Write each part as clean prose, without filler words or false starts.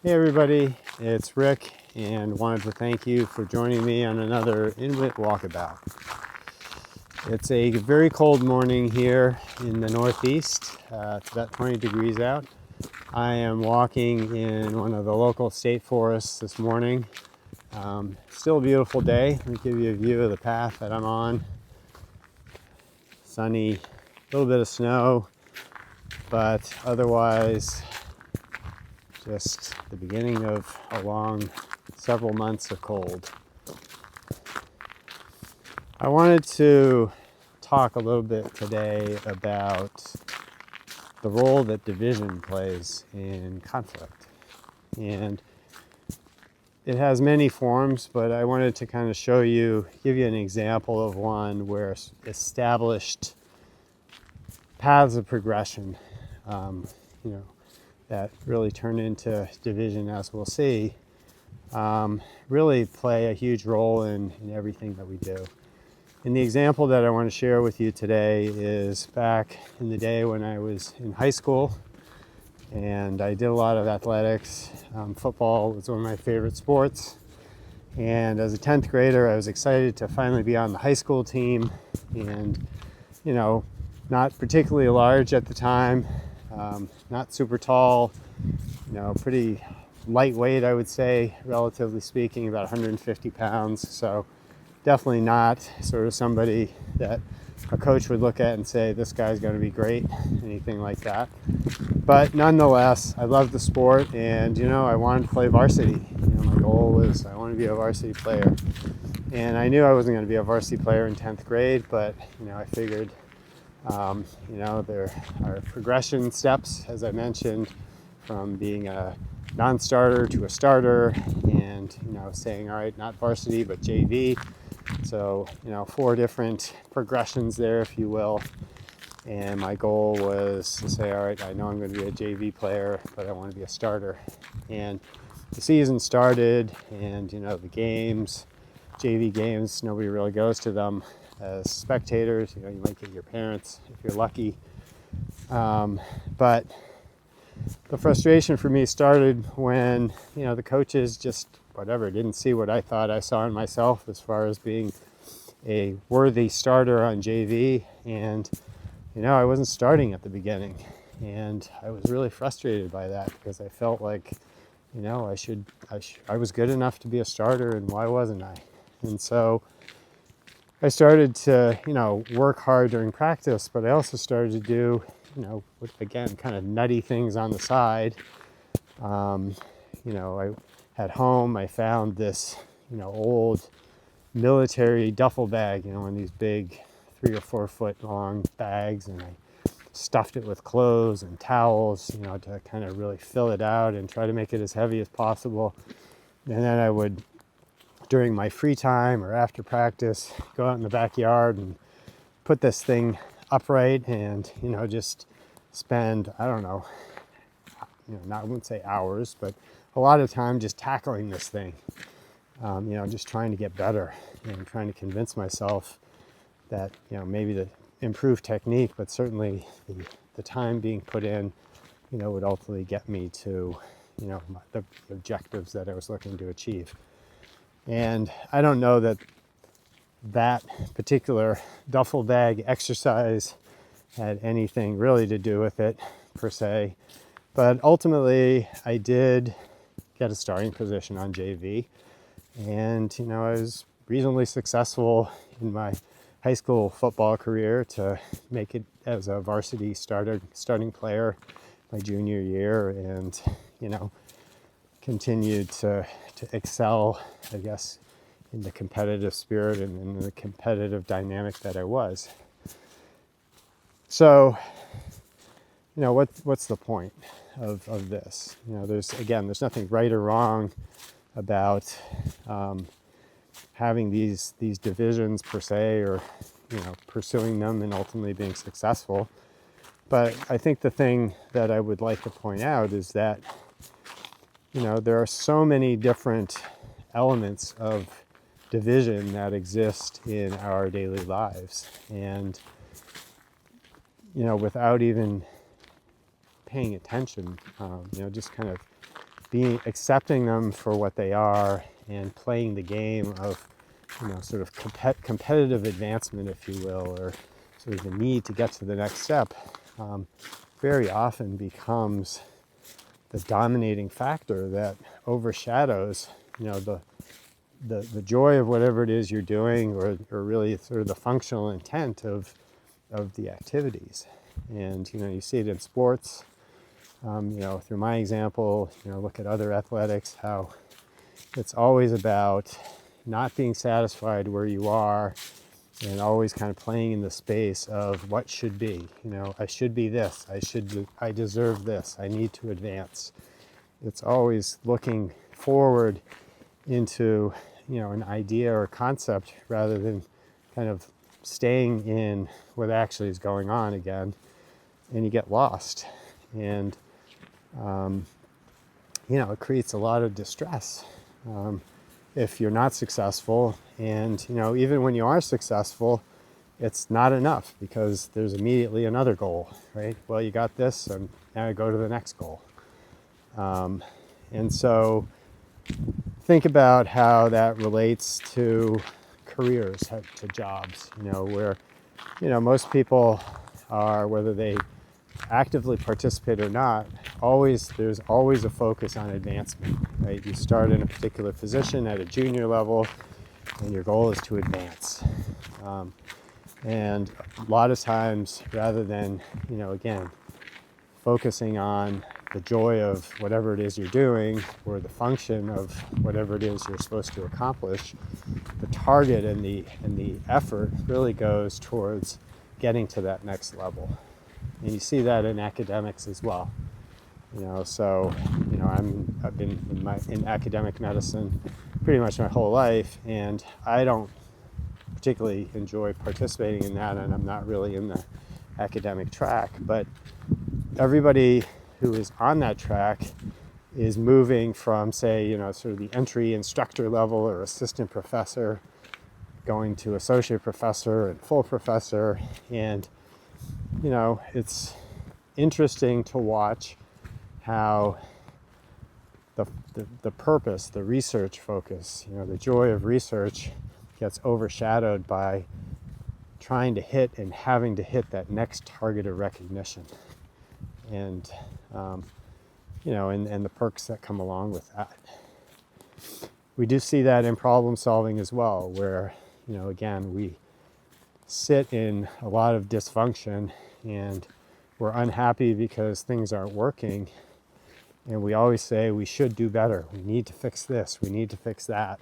Hey everybody, it's Rick and wanted to thank you for joining me on another Inwyt Walkabout. It's a very cold morning here in the Northeast. It's about 20 degrees out. I am walking in one of the local state forests this morning. Still a beautiful day. Let me give you a view of the path that I'm on. Sunny, a little bit of snow, but otherwise just the beginning of a long several months of cold. I wanted to talk a little bit today about the role that division plays in conflict. And it has many forms, but I wanted to kind of give you an example of one where established paths of progression, that really turn into division, as we'll see, really play a huge role in everything that we do. And the example that I want to share with you today is back in the day when I was in high school and I did a lot of athletics. Football was one of my favorite sports. And as a 10th grader, I was excited to finally be on the high school team. And, not particularly large at the time, not super tall, pretty lightweight, I would say, relatively speaking, about 150 pounds. So definitely not sort of somebody that a coach would look at and say, this guy's going to be great, anything like that. But nonetheless, I loved the sport and, I wanted to play varsity. My goal was I want to be a varsity player. And I knew I wasn't going to be a varsity player in 10th grade, but, I figured, there are progression steps, as I mentioned, from being a non-starter to a starter and, saying, all right, not varsity, but JV. So, 4 different progressions there, if you will. And my goal was to say, all right, I know I'm going to be a JV player, but I want to be a starter. And the season started and, the games, JV games, nobody really goes to them as spectators. You might get your parents if you're lucky. But the frustration for me started when, the coaches just, didn't see what I thought I saw in myself as far as being a worthy starter on JV. And, I wasn't starting at the beginning. And I was really frustrated by that because I felt like, I was good enough to be a starter, and why wasn't I? And so I started to, work hard during practice, but I also started to do, again, kind of nutty things on the side. At home, I found this, old military duffel bag, one of these big 3 or 4 foot long bags, and I stuffed it with clothes and towels, to kind of really fill it out and try to make it as heavy as possible. And then I would, during my free time or after practice, go out in the backyard and put this thing upright and, just spend, I wouldn't say hours, but a lot of time just tackling this thing, just trying to get better and trying to convince myself that, maybe the improved technique, but certainly the time being put in, would ultimately get me to, the objectives that I was looking to achieve. And I don't know that particular duffel bag exercise had anything really to do with it per se, but ultimately I did get a starting position on JV, and I was reasonably successful in my high school football career to make it as a varsity starting player my junior year, and continued to excel, I guess, in the competitive spirit and in the competitive dynamic that I was. So, what's the point of this? There's nothing right or wrong about having these divisions per se, or pursuing them and ultimately being successful. But I think the thing that I would like to point out is that there are so many different elements of division that exist in our daily lives, and without even paying attention, just kind of accepting them for what they are and playing the game of, sort of competitive advancement, if you will, or sort of the need to get to the next step, very often becomes the dominating factor that overshadows, the joy of whatever it is you're doing, or really sort of the functional intent of the activities. And you see it in sports. Through my example, look at other athletics, how it's always about not being satisfied where you are and always kind of playing in the space of what should be. I should be this, I deserve this, I need to advance. It's always looking forward into, an idea or concept rather than kind of staying in what actually is going on again, and you get lost. And it creates a lot of distress if you're not successful. And even when you are successful, it's not enough because there's immediately another goal, right? Well, you got this, and now I go to the next goal. And so think about how that relates to careers, to jobs, where most people are, whether they actively participate or not, there's always a focus on advancement, right? You start in a particular position at a junior level, and your goal is to advance. And a lot of times, rather than, again, focusing on the joy of whatever it is you're doing, or the function of whatever it is you're supposed to accomplish, the target and the effort really goes towards getting to that next level. And you see that in academics as well. I've been in academic medicine pretty much my whole life, and I don't particularly enjoy participating in that, and I'm not really in the academic track. But everybody who is on that track is moving from, say, sort of the entry instructor level or assistant professor, going to associate professor and full professor. And it's interesting to watch how the purpose, the research focus, the joy of research gets overshadowed by trying to hit and having to hit that next target of recognition. And, and the perks that come along with that. We do see that in problem solving as well, where, again, we sit in a lot of dysfunction and we're unhappy because things aren't working. And we always say we should do better. We need to fix this. We need to fix that.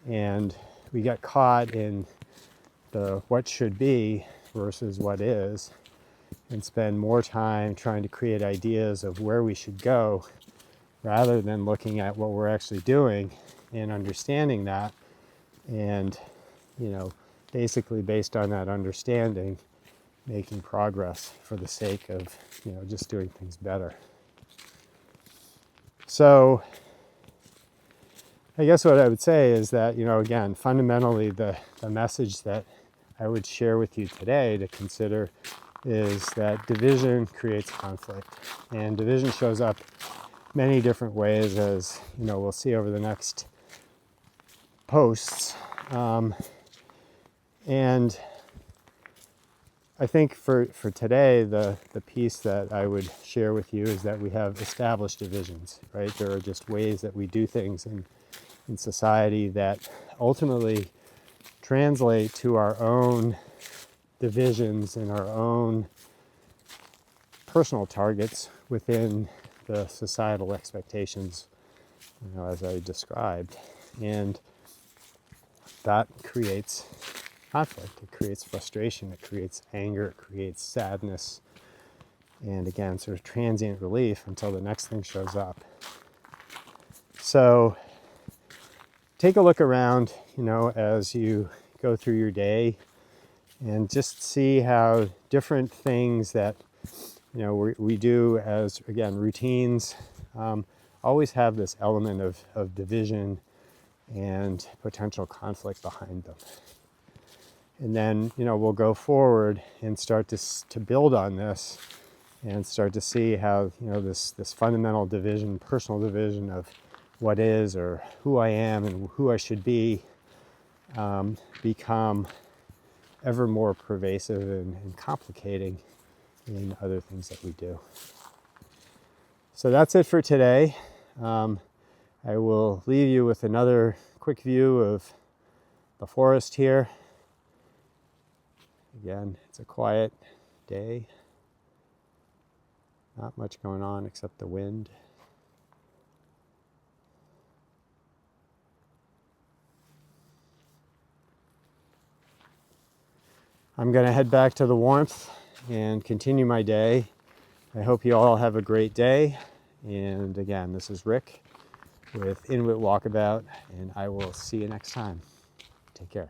And we get caught in the what should be versus what is, and spend more time trying to create ideas of where we should go rather than looking at what we're actually doing and understanding that. And, basically based on that understanding, making progress for the sake of, just doing things better. So I guess what I would say is that, again, fundamentally the message that I would share with you today to consider is that division creates conflict. And division shows up many different ways, as, we'll see over the next posts. And I think for today, the piece that I would share with you is that we have established divisions, right? There are just ways that we do things in society that ultimately translate to our own divisions and our own personal targets within the societal expectations, as I described. And that creates conflict, it creates frustration, it creates anger, it creates sadness, and again, sort of transient relief until the next thing shows up. So take a look around, as you go through your day, and just see how different things that, we do as, again, routines, always have this element of division and potential conflict behind them. And then, we'll go forward and start to build on this and start to see how, you know, this fundamental division, personal division of what is or who I am and who I should be, become ever more pervasive and complicating in other things that we do. So that's it for today. I will leave you with another quick view of the forest here. Again, it's a quiet day. Not much going on except the wind. I'm going to head back to the warmth and continue my day. I hope you all have a great day. And again, this is Rick with Inwyt Walkabout, and I will see you next time. Take care.